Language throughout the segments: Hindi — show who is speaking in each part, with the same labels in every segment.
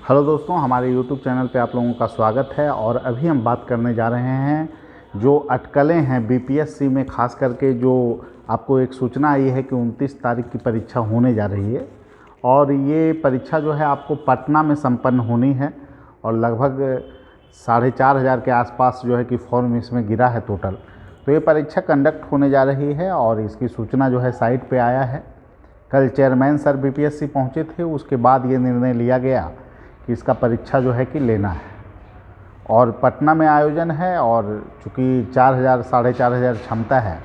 Speaker 1: हेलो दोस्तों, हमारे YouTube चैनल पे आप लोगों का स्वागत है। और अभी हम बात करने जा रहे हैं जो अटकलें हैं बीपीएससी में, खास करके जो आपको एक सूचना आई है कि 29 तारीख की परीक्षा होने जा रही है। और ये परीक्षा जो है आपको पटना में संपन्न होनी है और लगभग 4,500 के आसपास जो है कि फॉर्म इसमें गिरा है टोटल। तो ये परीक्षा कंडक्ट होने जा रही है और इसकी सूचना जो है साइट पे आया है। कल चेयरमैन सर बीपीएससी पहुंचे थे, उसके बाद ये निर्णय लिया गया कि इसका परीक्षा जो है कि लेना है। और पटना में आयोजन है और चूँकि 4,000 4,500 क्षमता है,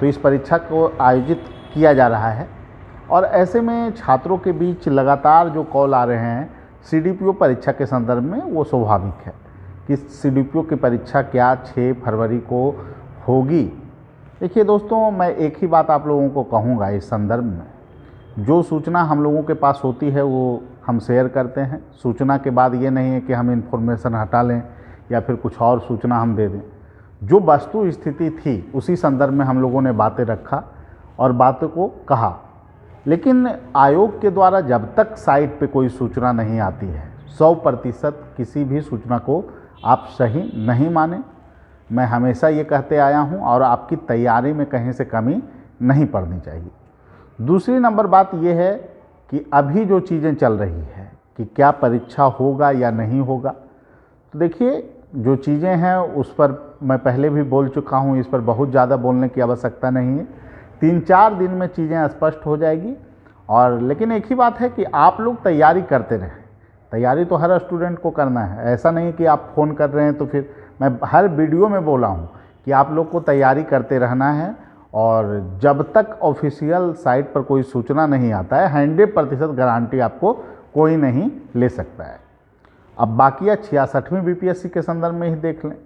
Speaker 1: तो इस परीक्षा को आयोजित किया जा रहा है। और ऐसे में छात्रों के बीच लगातार जो कॉल आ रहे हैं सीडीपीओ परीक्षा के संदर्भ में, वो स्वाभाविक है कि सीडीपीओ की परीक्षा क्या 6 फरवरी को होगी। देखिए दोस्तों, मैं एक ही बात आप लोगों को कहूँगा इस संदर्भ में, जो सूचना हम लोगों के पास होती है वो हम शेयर करते हैं। सूचना के बाद ये नहीं है कि हम इन्फॉर्मेशन हटा लें या फिर कुछ और सूचना हम दे दें। जो वस्तु स्थिति थी उसी संदर्भ में हम लोगों ने बातें रखा और बातों को कहा। लेकिन आयोग के द्वारा जब तक साइट पे कोई सूचना नहीं आती है, 100% किसी भी सूचना को आप सही नहीं माने। मैं हमेशा ये कहते आया हूँ और आपकी तैयारी में कहीं से कमी नहीं पड़नी चाहिए। दूसरी नंबर बात यह है कि अभी जो चीज़ें चल रही है कि क्या परीक्षा होगा या नहीं होगा, तो देखिए जो चीज़ें हैं उस पर मैं पहले भी बोल चुका हूँ, इस पर बहुत ज़्यादा बोलने की आवश्यकता नहीं है। 3-4 दिन में चीज़ें स्पष्ट हो जाएगी। और लेकिन एक ही बात है कि आप लोग तैयारी करते रहें। तैयारी तो हर स्टूडेंट को करना है, ऐसा नहीं कि आप फ़ोन कर रहे हैं तो फिर मैं हर वीडियो में बोला हूँ कि आप लोग को तैयारी करते रहना है। और जब तक ऑफिशियल साइट पर कोई सूचना नहीं आता है, 100% गारंटी आपको कोई नहीं ले सकता है। अब बाकी 66वीं बीपीएससी के संदर्भ में ही देख लें।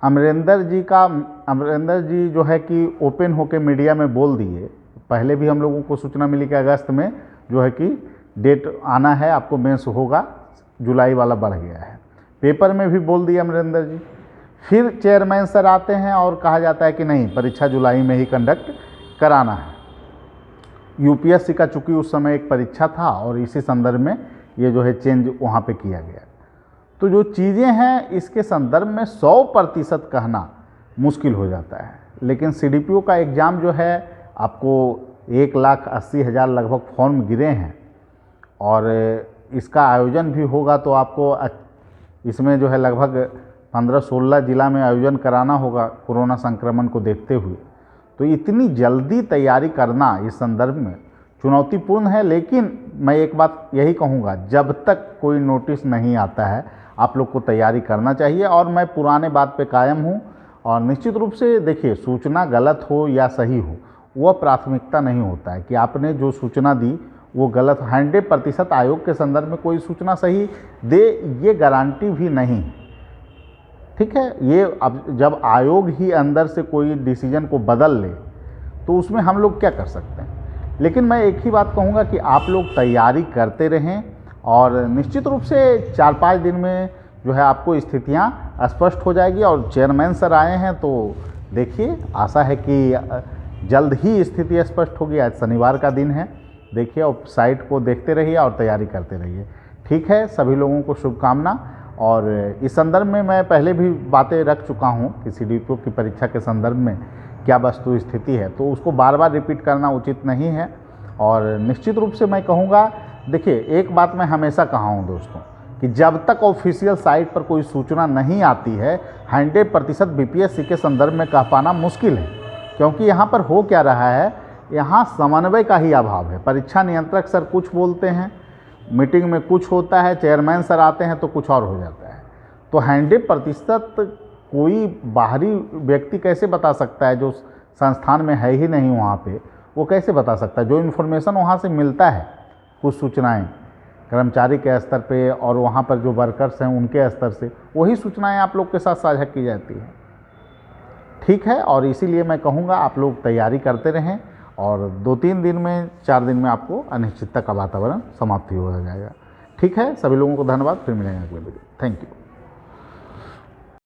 Speaker 1: अमरेंद्र जी जो है कि ओपन होकर मीडिया में बोल दिए। पहले भी हम लोगों को सूचना मिली कि अगस्त में जो है कि डेट आना है, आपको मेंस होगा, जुलाई वाला बढ़ गया है। पेपर में भी बोल दिया अमरेंद्र जी। फिर चेयरमैन सर आते हैं और कहा जाता है कि नहीं, परीक्षा जुलाई में ही कंडक्ट कराना है। यूपीएससी का चूँकि उस समय एक परीक्षा था और इसी संदर्भ में ये जो है चेंज वहाँ पे किया गया। तो जो चीज़ें हैं इसके संदर्भ में 100% कहना मुश्किल हो जाता है। लेकिन सीडीपीओ का एग्ज़ाम जो है आपको 1,80,000 लगभग फॉर्म गिरे हैं और इसका आयोजन भी होगा, तो आपको इसमें जो है लगभग 15-16 जिला में आयोजन कराना होगा कोरोना संक्रमण को देखते हुए। तो इतनी जल्दी तैयारी करना इस संदर्भ में चुनौतीपूर्ण है। लेकिन मैं एक बात यही कहूँगा, जब तक कोई नोटिस नहीं आता है आप लोग को तैयारी करना चाहिए। और मैं पुराने बात पे कायम हूँ। और निश्चित रूप से देखिए, सूचना गलत हो या सही हो वह प्राथमिकता नहीं होता है कि आपने जो सूचना दी वो गलत। 100% आयोग के संदर्भ में कोई सूचना सही दे ये गारंटी भी नहीं है, ठीक है। ये अब जब आयोग ही अंदर से कोई डिसीजन को बदल ले तो उसमें हम लोग क्या कर सकते हैं। लेकिन मैं एक ही बात कहूँगा कि आप लोग तैयारी करते रहें और निश्चित रूप से 4-5 दिन में जो है आपको स्थितियाँ स्पष्ट हो जाएगी। और चेयरमैन सर आए हैं तो देखिए, आशा है कि जल्द ही स्थिति स्पष्ट होगी। आज शनिवार का दिन है, देखिए और साइट को देखते रहिए और तैयारी करते रहिए। ठीक है, सभी लोगों को शुभकामना। और इस संदर्भ में मैं पहले भी बातें रख चुका हूं कि सीडीपीओ की परीक्षा के संदर्भ में क्या वस्तु स्थिति है, तो उसको बार बार रिपीट करना उचित नहीं है। और निश्चित रूप से मैं कहूँगा, देखिए एक बात मैं हमेशा कहा हूँ दोस्तों कि जब तक ऑफिशियल साइट पर कोई सूचना नहीं आती है, 100% बीपीएससी के संदर्भ में कह पाना मुश्किल है। क्योंकि यहाँ पर हो क्या रहा है, यहाँ समन्वय का ही अभाव है। परीक्षा नियंत्रक सर कुछ बोलते हैं, मीटिंग में कुछ होता है, चेयरमैन सर आते हैं तो कुछ और हो जाता है। तो 100% कोई बाहरी व्यक्ति कैसे बता सकता है, जो संस्थान में है ही नहीं वहाँ पे, वो कैसे बता सकता है। जो इन्फॉर्मेशन वहाँ से मिलता है, कुछ सूचनाएं कर्मचारी के स्तर पे और वहाँ पर जो वर्कर्स हैं उनके स्तर से, वही सूचनाएं आप लोग के साथ साझा की जाती हैं, ठीक है। और इसीलिए मैं कहूँगा आप लोग तैयारी करते रहें और 2-3 दिन में 4 दिन में आपको अनिश्चितता का वातावरण समाप्ति हो जाएगा। ठीक है, सभी लोगों को धन्यवाद। फिर मिलेंगे अगले वीडियो। Thank you.